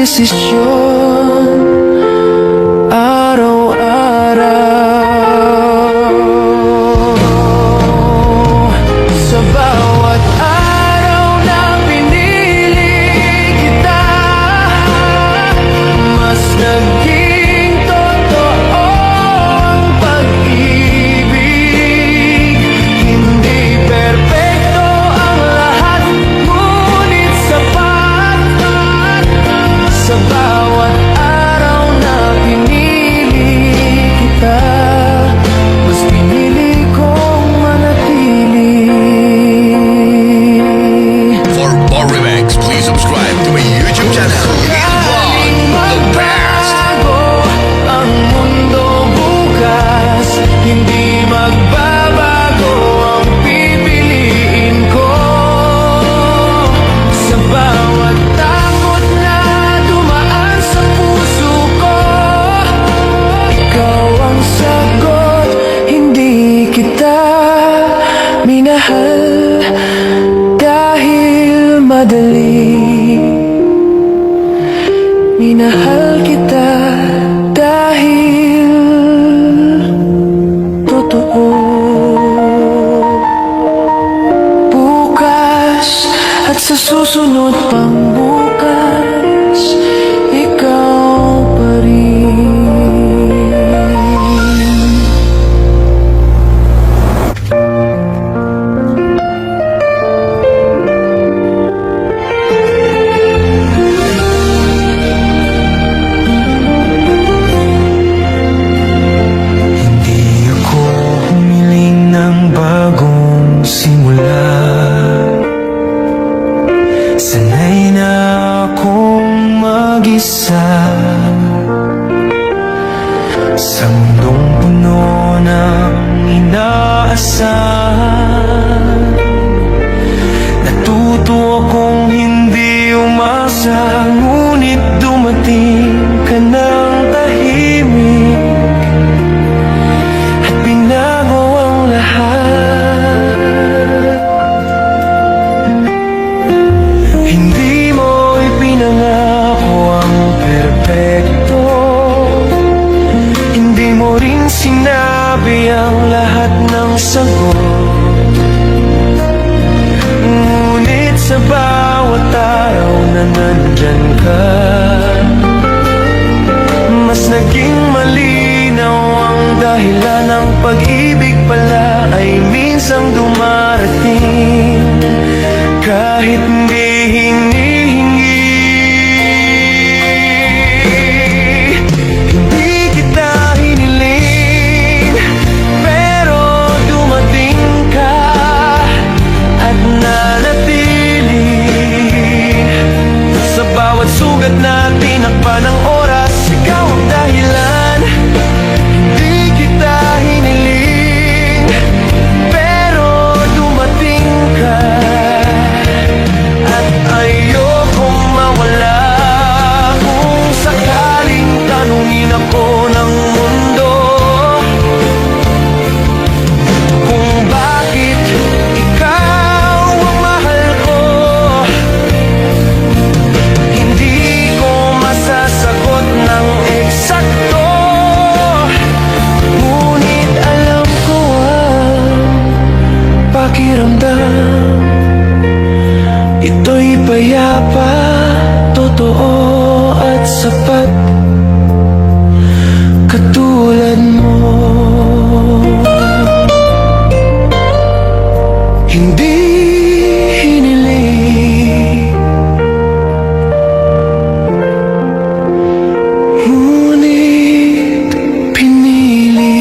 desisyon araw-araw. Sa bawat araw na pinili kita, mas naging totoo ang pag-ibig. Hindi perpekto ang lahat, ngunit sapat. Sa bawat araw na pinili kita, mas pinili kong manatili. For more remix, please subscribe to my YouTube channel. The best. Magbago ang mundo bukas, hindi magbabago ang pipiliin ko. Sa bawat takot na dumaan sa puso ko, ikaw ang sagot. Hindi kita minahal dahil madali, minahal kita dahil totoo. Bukas at sa susunod pang bukas, ikaw pa rin. Hindi ako humiling ng bagong simula. Sanay na akong mag-isa sa mundong puno ng inaasahan. Natuto akong hindi umasa, ngunit dumating ka ng tahimik at binago ang lahat. Hindi mo ipinangako ang perpekto, hindi mo rin sinabi ang lahat ng sagot. Ngunit sa bawat araw na nandyan ka, mas naging malinaw ang dahilan ng pag-ibig pala ay minsang dumarating kahit hindi hinihingi. Hindi kita hiniling, pero dumating ka at nanatili. Sa bawat sugat na tinakpan ng oras, ikaw ang dahilan. Hindi kita hiniling, pero dumating ka at ayokong mawala. Kung sakaling tanungin ako ng mundo kung bakit ikaw ang mahal ko, hindi ko masasagot ng eksakto. Ngunit alam ko ang pakiramdam, ito'y payapa, totoo at sapat, katulad mo. Hindi hiniling, ngunit pinili.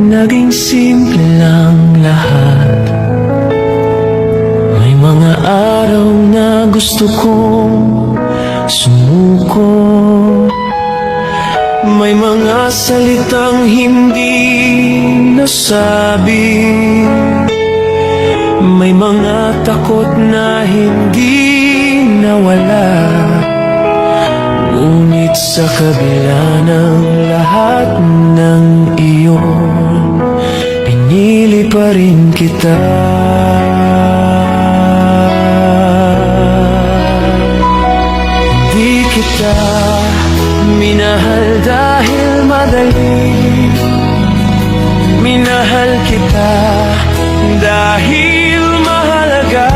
Naging simple lang lahat. May mga araw na gusto kong sumuko. May mga salitang hindi nasabi. takot na hindi nawala. Ngunit sa kabila ng lahat ng iyon, pinili pa rin kita. Hindi kita minahal dahil madali. Minahal kita dahil mahalaga.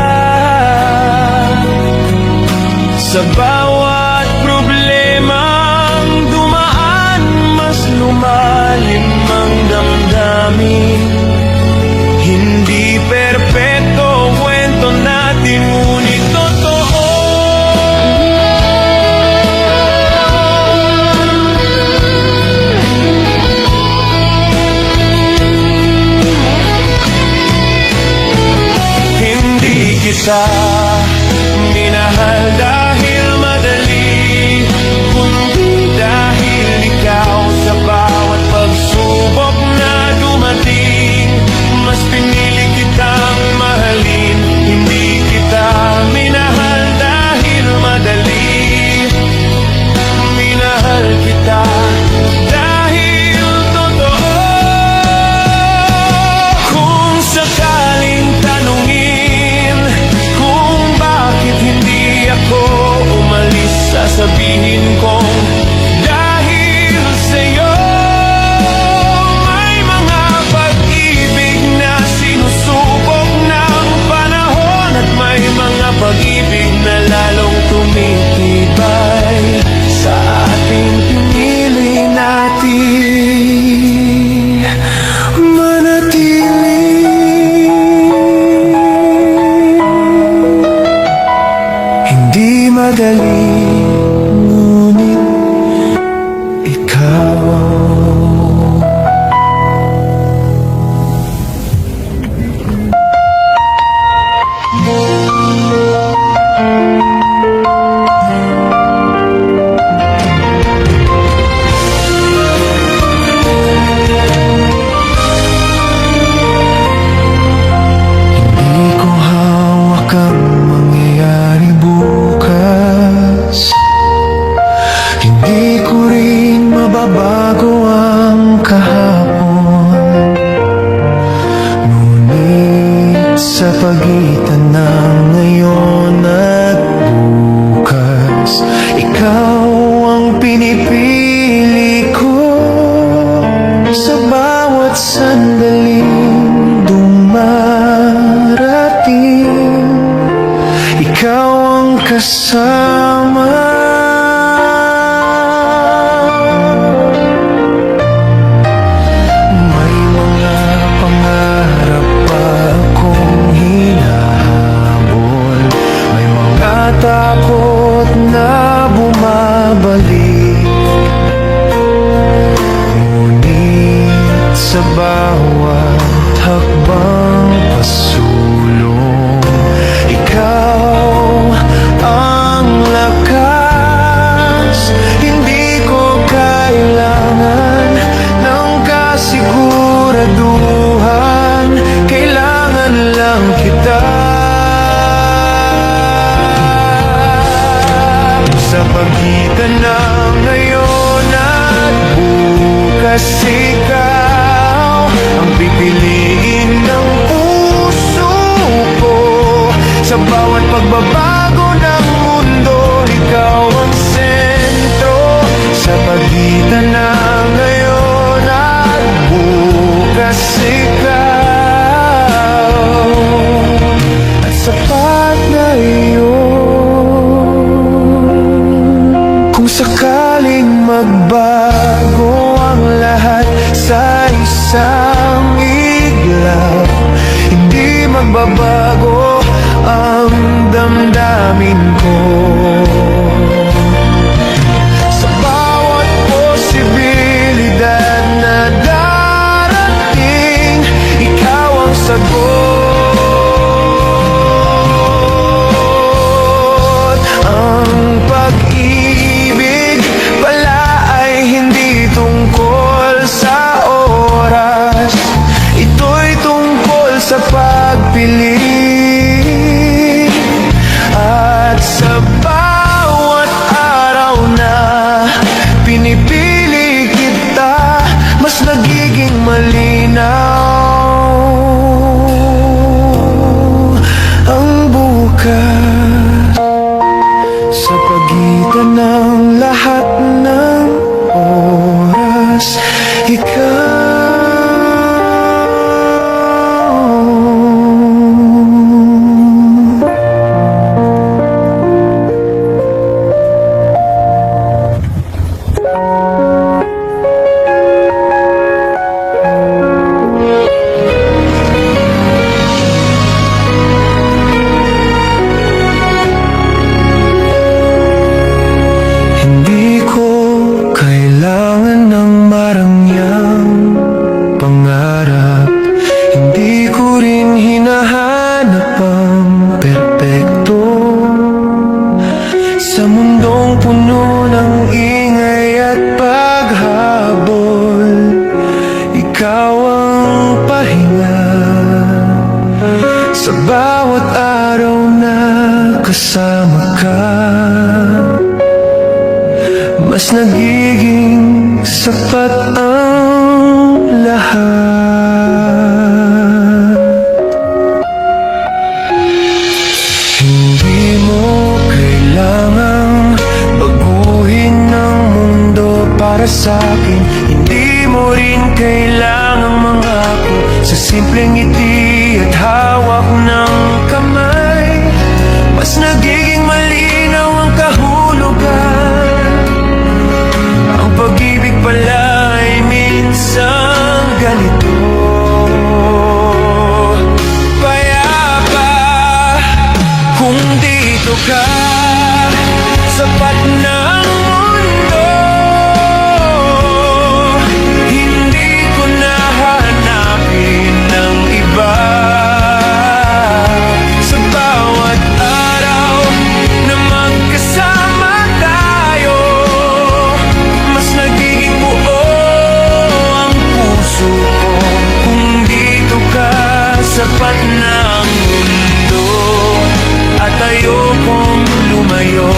Sa bawat problemang dumaan, mas lumalim ang damdamin. Hindi perpekto kwento natin, ngunit totoo. Hindi kita minahal dahil madali, kundi dahil ikaw sa bawat pagsubok na dumating, mas pinili kitang mahalin. Hindi kita minahal dahil madali, minahal kita dahil totoo. Kung sakaling tanungin kung bakit hindi ako umalis, sasabihin kong dahil sa'yo. May mga pag-ibig na sinusubok ng panahon, at may mga pag-ibig na lalong tumitibay sa ating pinili natin manatili. Hindi madali, ngunit ikaw. Hindi ko hawak ang mangyayari bukas. Hindi ko rin mababago ang kahapon. Ngunit sa pagitan ng ngayon at bukas, ikaw ang pinipili ko. Sa bawat sandaling dumarating, ikaw ang kasama. May mga pangarap pa akong hinahabol. May mga takot na bumabalik. Ngunit sa bawat hakbang pasulong, ikaw ang lakas. Hindi ko kailangan ng kasiguraduhan, kailangan lang kita. Sa pagitan ng ngayon at bukas, ikaw ang pipiliin ng puso ko. Sa bawat pagbabago ng mundo, ikaw ang sentro. Sa pagitan ng ngayon at bukas, ikaw at sapat na iyon. Kung sakaling magbago ang lahat sa isang iglap, hindi magbabago ang damdamin ko. Sa bawat posibilidad na darating, ikaw ang sagot. Ang pag-ibig pala ay hindi tungkol sa oras. Ito'y tungkol sa pagpili. Sa bawat araw na kasama ka, mas nagiging sapat ang lahat. Hindi mo kailangang baguhin ang mundo para sa akin. Hindi mo rin kailangang mangako sa simpleng ngiti at hawak ng kamay. Mas nagiging malinaw ang kahulugan. Ang pag-ibig pala ay minsan ganito. Payapa kung dito ka, sapat na ang mundo. Hindi ko na hanapin ng iba. Sa bawat araw na magkasama tayo, mas nagiging buo ang puso ko. Kung dito ka, sapat na ang mundo at ayokong lumayo.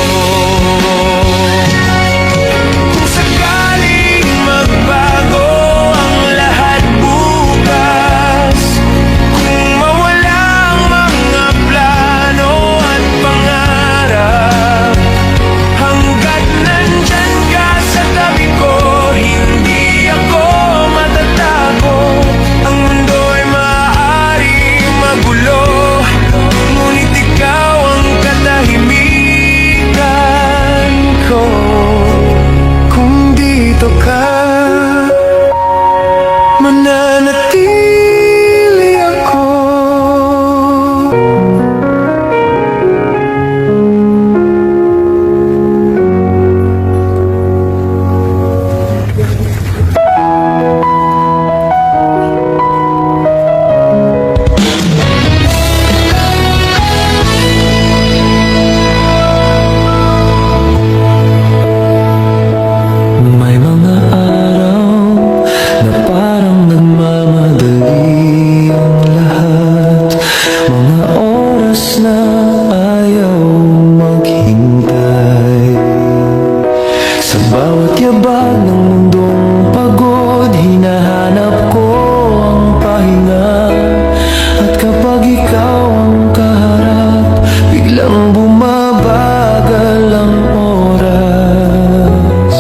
Kung sakaling magbago ang lahat bukas, kung mawala ang mga plano at pangarap, hanggat nandyan ka sa tabi ko, hindi ako matatakot. Ang mundo ay maaaring magulo, ngunit ikaw ang katahimikan ko. Kung dito ka, mananatili ako. May mga araw na parang nagmamadali ang lahat. Mga oras na ayaw maghintay. Sa bawat yabag ng mundong pagod, hinahanap ko ang pahinga. At kapag ikaw ang kaharap, biglang bumabagal ang oras.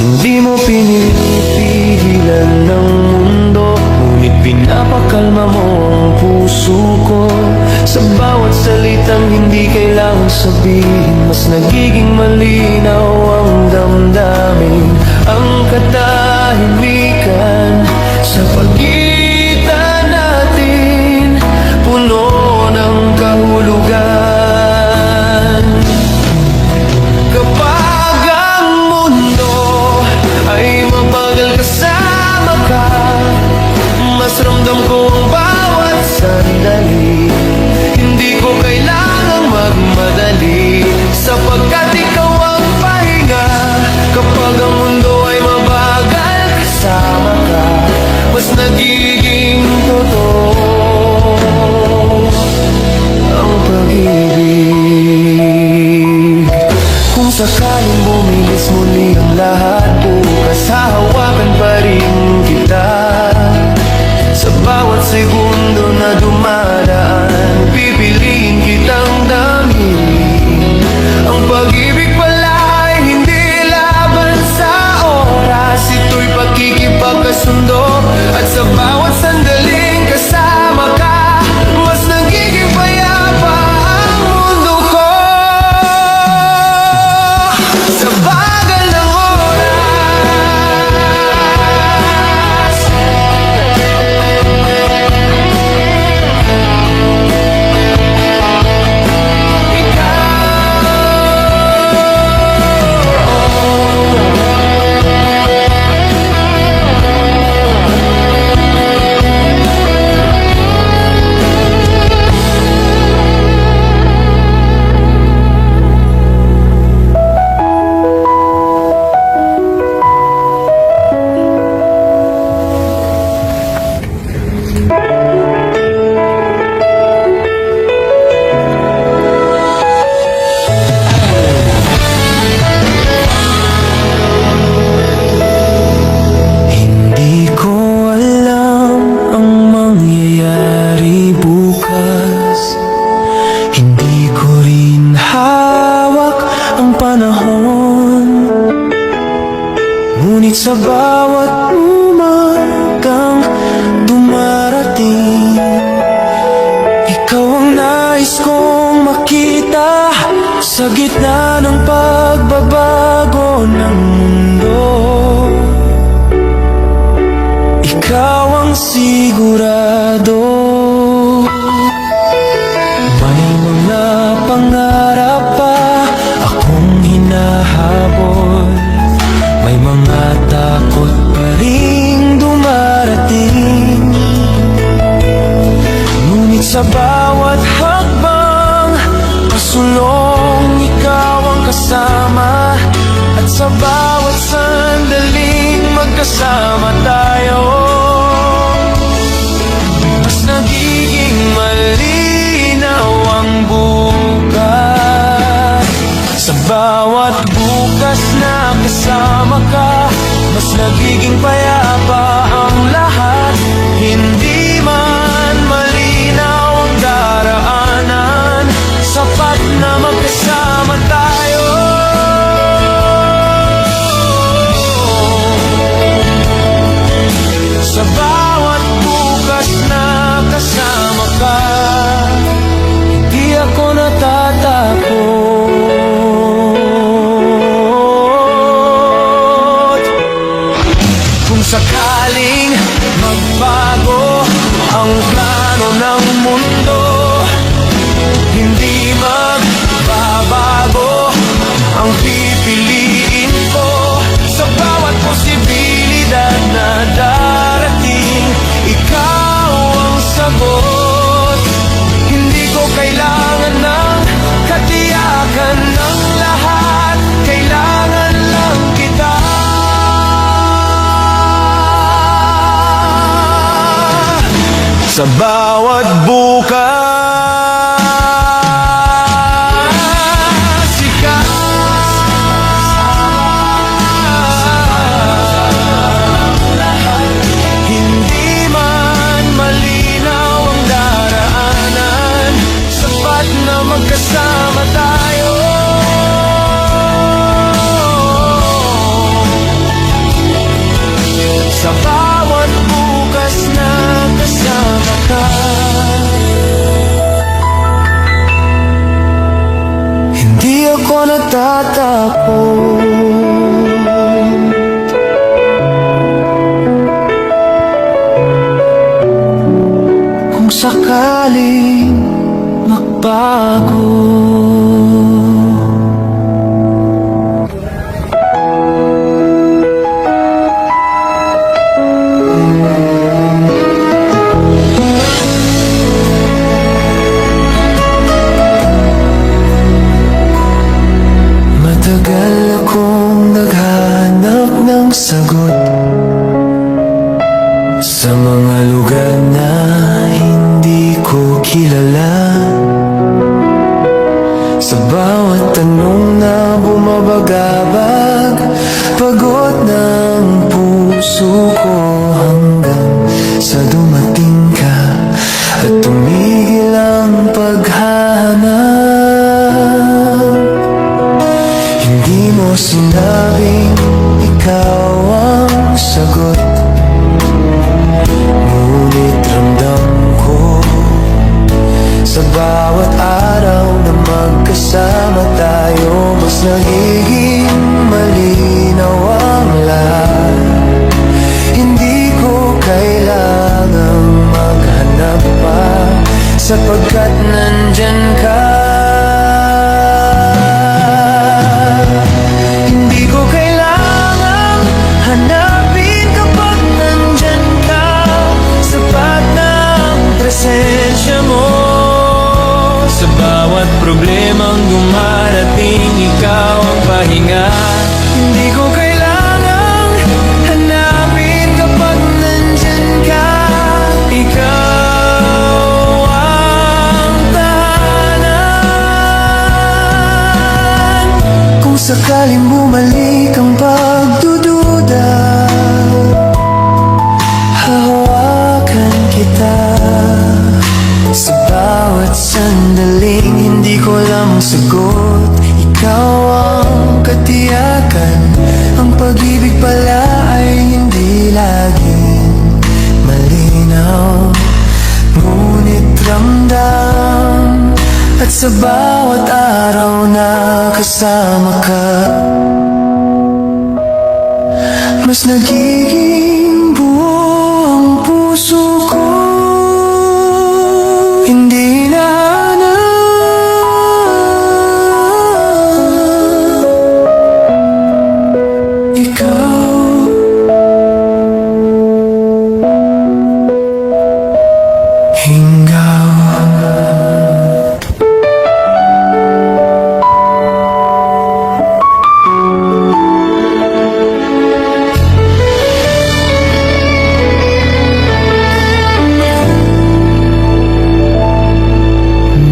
Hindi mo pinipigilan ng mundo, ngunit pinapakalma mo ang puso ko. Sa bawat salitang hindi kailangang sabihin, mas nagiging malinaw ang damdamin. Ang katahimikan sa pagitan natin, puno ng kahulugan. Kapag ang mundo ay mabagal kasama ka, mas ramdam ko ang bawat sandali. Hindi ko kailangang magmadali, sapagkat ikaw ang pahinga. Kapag ang mundo ay mabagal kasama ka, mas nagiging totoo ang pag-ibig. Kung sakaling bumilis muli ang lahat bukas, hahawakan pa rin kita. Sa bawat segundo na dumadaan, pipiliin kitang damhin. Ang pag-ibig pala ay hindi laban sa oras, ito'y pakikipagkasundo. At sa bawat sandaling kasama ka, mas nagiging payapa ang mundo ko. Sa bagal ng oras, nais kong makita sa gitna ng pagbabago ng mundo. Ikaw ang sigurado. May mga pangarap pa akong hinahabol. May mga takot pa ring dumarating. Ngunit sa bawat hakbang, pasulong ikaw ang kasama. At sa bawat sandaling magkasama tayo, mas nagiging malinaw ang bukas. Sa bawat bukas na kasama ka, mas nagiging payapa ang lahat. Hindi man malinaw ang daraanan, sapat na magkasama tayo. Sa bawat bukas na kasama ka, hindi ako natatakot. Kung sakaling magbago ang plano ng mundo, hindi magbabago ang pipiliin ko. Sa bawat posibilidad na darating, ikaw ang sagot. Hindi ko kailangan ng katiyakan ng lahat, kailangan lang kita. Sa bawat bukas, ikaw. Hindi man malinaw ang daraanan, sapat na magkasama tayo. Sa bawat bukas na kasama ka, hindi ako natatakot. Kung sakaling magbago. Matagal akong naghanap ng sagot sa mga lugar na hindi ko kilala. Sa bawat tanong na bumabagabag, pagod ng puso ko, hanggang sa dumating ka at tumigil ang paghahanap. Hindi mo sinabing ikaw ang sagot, ngunit ramdam ko sa bawat araw na magkasama tayo, mas nagiging malinaw ang lahat. Hindi ko kailangang maghanap pa, sapagkat nandyan ka. Hindi ko kailangang hanapin kapag nandyan ka, sapat na ang presensya mo. Sa bawat problemang dumarating, ikaw ang pahinga. Hindi ko kailangang hanapin kapag nandyan ka, ikaw ang tahanan. Kung sakaling bumalik ang pagdududa, hahawakan kita. Sa bawat sandaling hindi ko lang sagot, ikaw ang katiyakan. Ang pag-ibig pala ay hindi laging malinaw, ngunit ramdam Sa bawat araw na kasama ka, mas nagiging buo ang puso ko. Hindi na ikaw. Hingaw.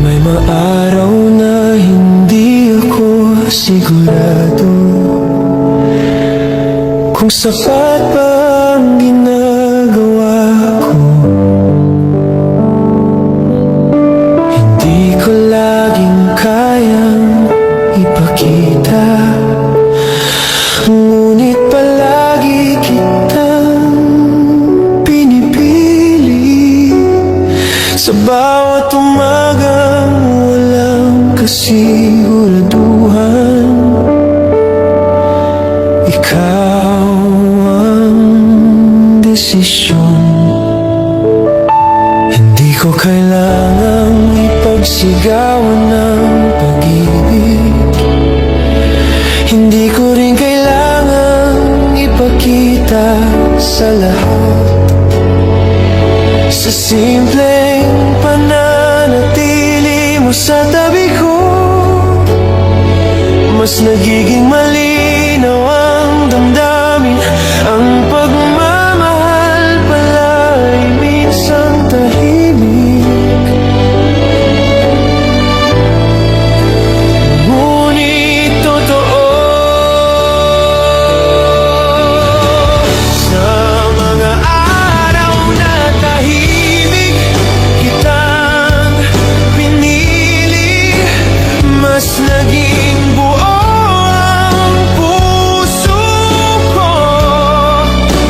May maaraw na hindi ako sigurado kung sapat ba ang ginagawa ko. Hindi ko laging kayang ipakita, ngunit palagi kitang pinipili. Sa bawat umagang walang kasiguraduhan, ikaw ang desisyon. Hindi ko kailangang ipagsigawan ng pag-ibig, hindi ko rin kailangang ipakita sa lahat. Sa simpleng pananatili mo sa tabi ko, mas nagiging malinaw ang damdamin. Ang pagmamahal pala ay minsan tahimik, ngunit totoo. Sa mga araw na tahimik kitang pinili, mas naging buo ang puso ko.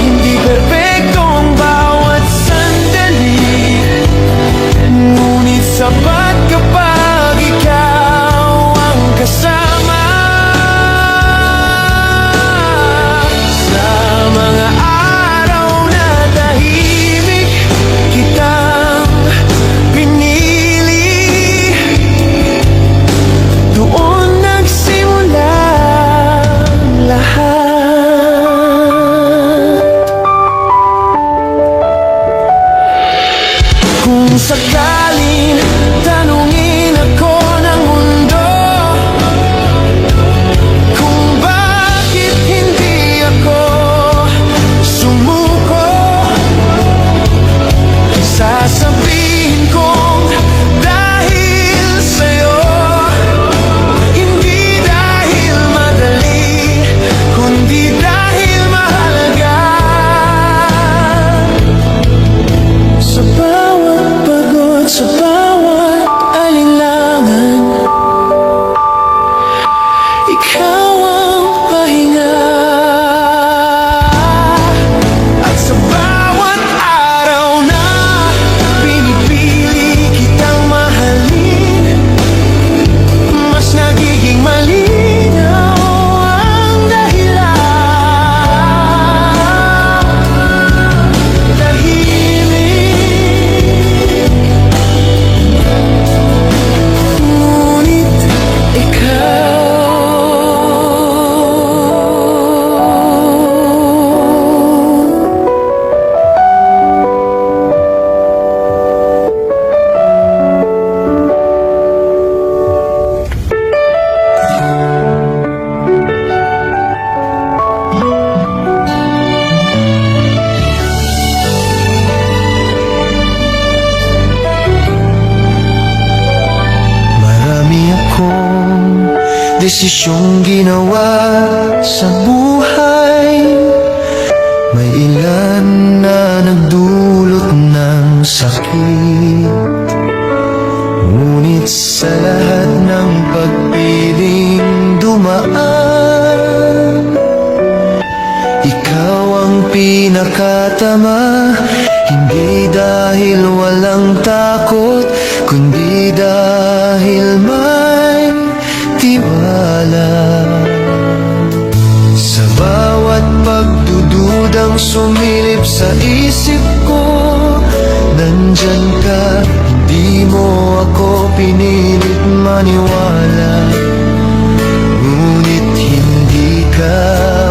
Hindi perpekto ang bawat sandali, ngunit sapat kapag ikaw ang kasama. Sa mga araw na tahimik kitang pinili, doon nagsimula ang lahat. Kung sakaling tanungin ako ng mundo kung bakit hindi ako sumuko, sasabihin kong dahil sa'yo. Hindi dahil madali, kundi dahil mahalaga. Sa bawat pagod, sa bawat alinlangan, ikaw ang pahinga. At sa bawat araw na pinipili kitang mahalin, mas nagiging malinaw ang dahilan. Tahimik, ngunit ikaw. Marami akong desisyong ginawa sa buhay, may ilan na nagdulot ng sakit, ngunit sa lahat ng pagpiling dumaan, ikaw ang pinakatama. Hindi dahil walang takot, kundi dahil nandyan ka. Di mo ako pinilit maniwala, ngunit hindi ka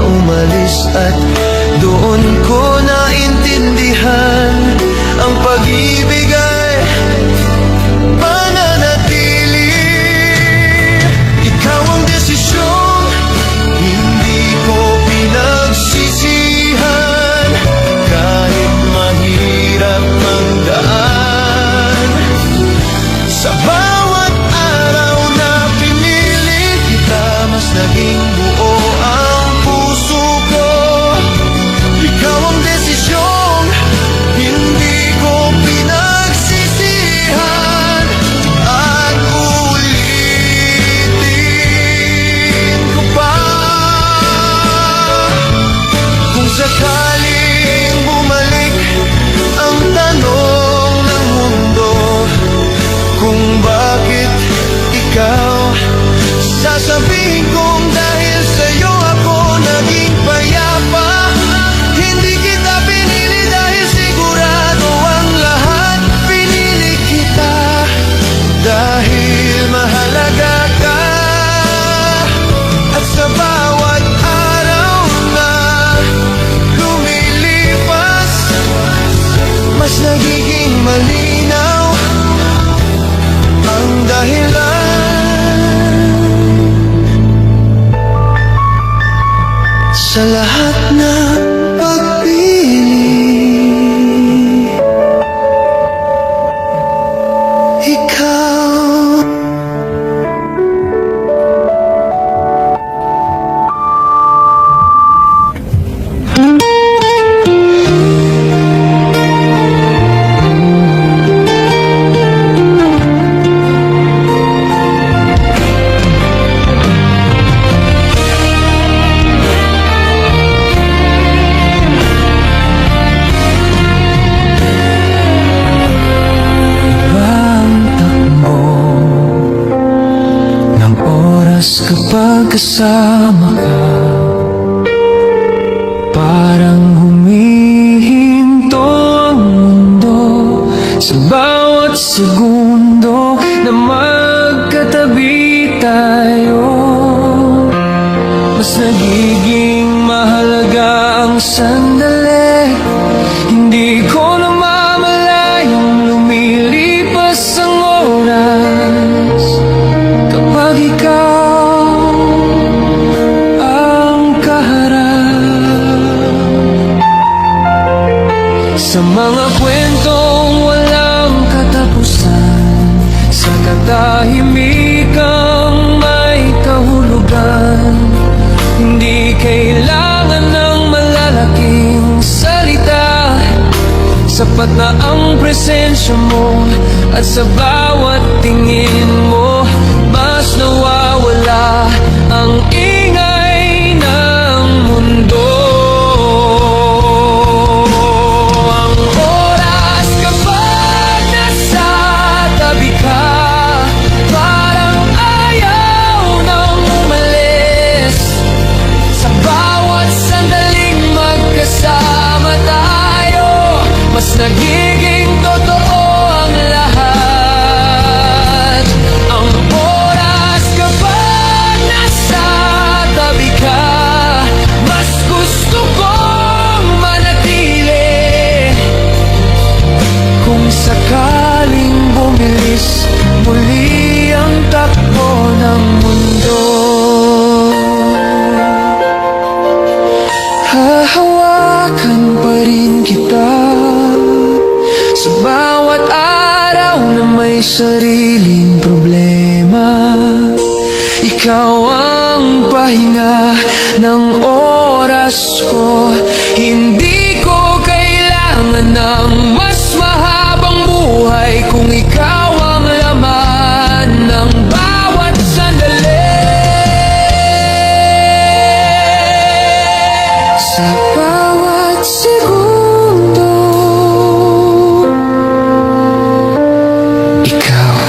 umalis. At doon ko naintindihan ang pag-ibig ay mananatili. Ikaw ang desisyong hindi ko pinagsisihan, kahit mahirap ang daan. Sa bawat araw na pinili kita, mas naging buo ang puso ko. Ikaw ang desisyong hindi ko pinagsisihan, at uulitin ko pa. Kung sakaling bumalik ang tanong ng mundo kung bakit ikaw, sasabihin kong dahil sa'yo ako naging payapa. Hindi kita pinili dahil sigurado ang lahat. Pinili kita dahil mahalaga ka. At sa bawat araw na lumilipas, mas nagiging malinaw ang dahilan. Sa lahat ng pagpili, ikaw. Ang takbo ng oras kapag kasama ka, parang humihinto ang mundo. Sa bawat segundo na magkatabi tayo, mas nagiging mahalaga ang sandali. Hindi ko namamalayang lumilipas ang oras kapag ikaw ang kaharap. Sa mga kwentong walang katapusan, sa katahimikang may kahulugan, hindi kailangan ng malalaking salita. Sapat na ang presensya mo, at sa bawat tingin mo, mas nawawala ang ingay ng mundo. Ang oras kapag nasa tabi ka, parang ayaw nang umalis. Sa bawat sandaling magkasama tayo, mas nagiging totoo ang lahat. Ang oras kapag nasa tabi ka, mas gusto kong manatili. Kung sakaling bumilis muli ang takbo ng mundo, hahawakan pa rin kita sa bawat araw na may sariling problema. Ikaw ang pahinga ng oras ko. Hindi ko kailangan ng mas mahabang buhay kung ikaw ang laman ng bawat sandali. Sa bawat segundo, ikaw.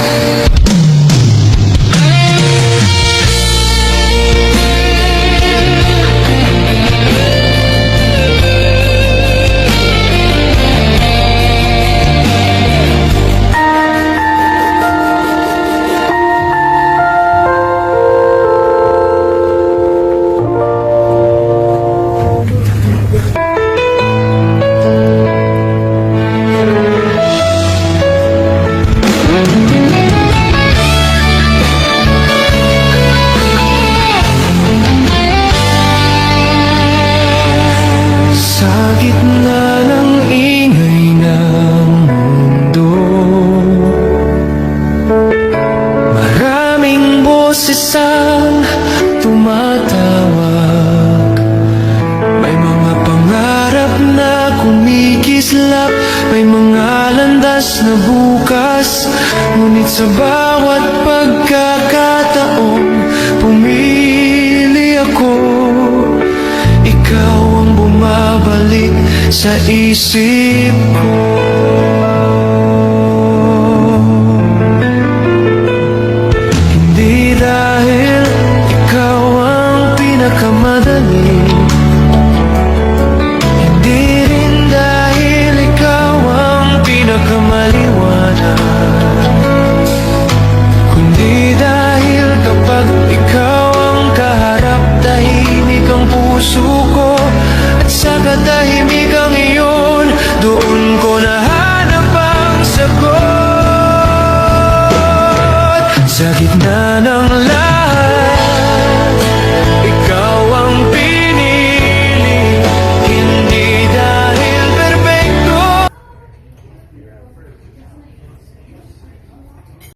oras na bukas. Ngunit sa bawat pagkakataon, pumili ako. Ikaw ang bumabalik sa isip ko. Hindi dahil ikaw ang pinakamadali, hindi rin dahil ikaw ang pinakamaliwanag, kundi dahil kapag ikaw ang kaharap, tahimik ang puso ko. At sa katahimikang iyon, doon ko nahanap ang sagot. Sa gitna ng lahat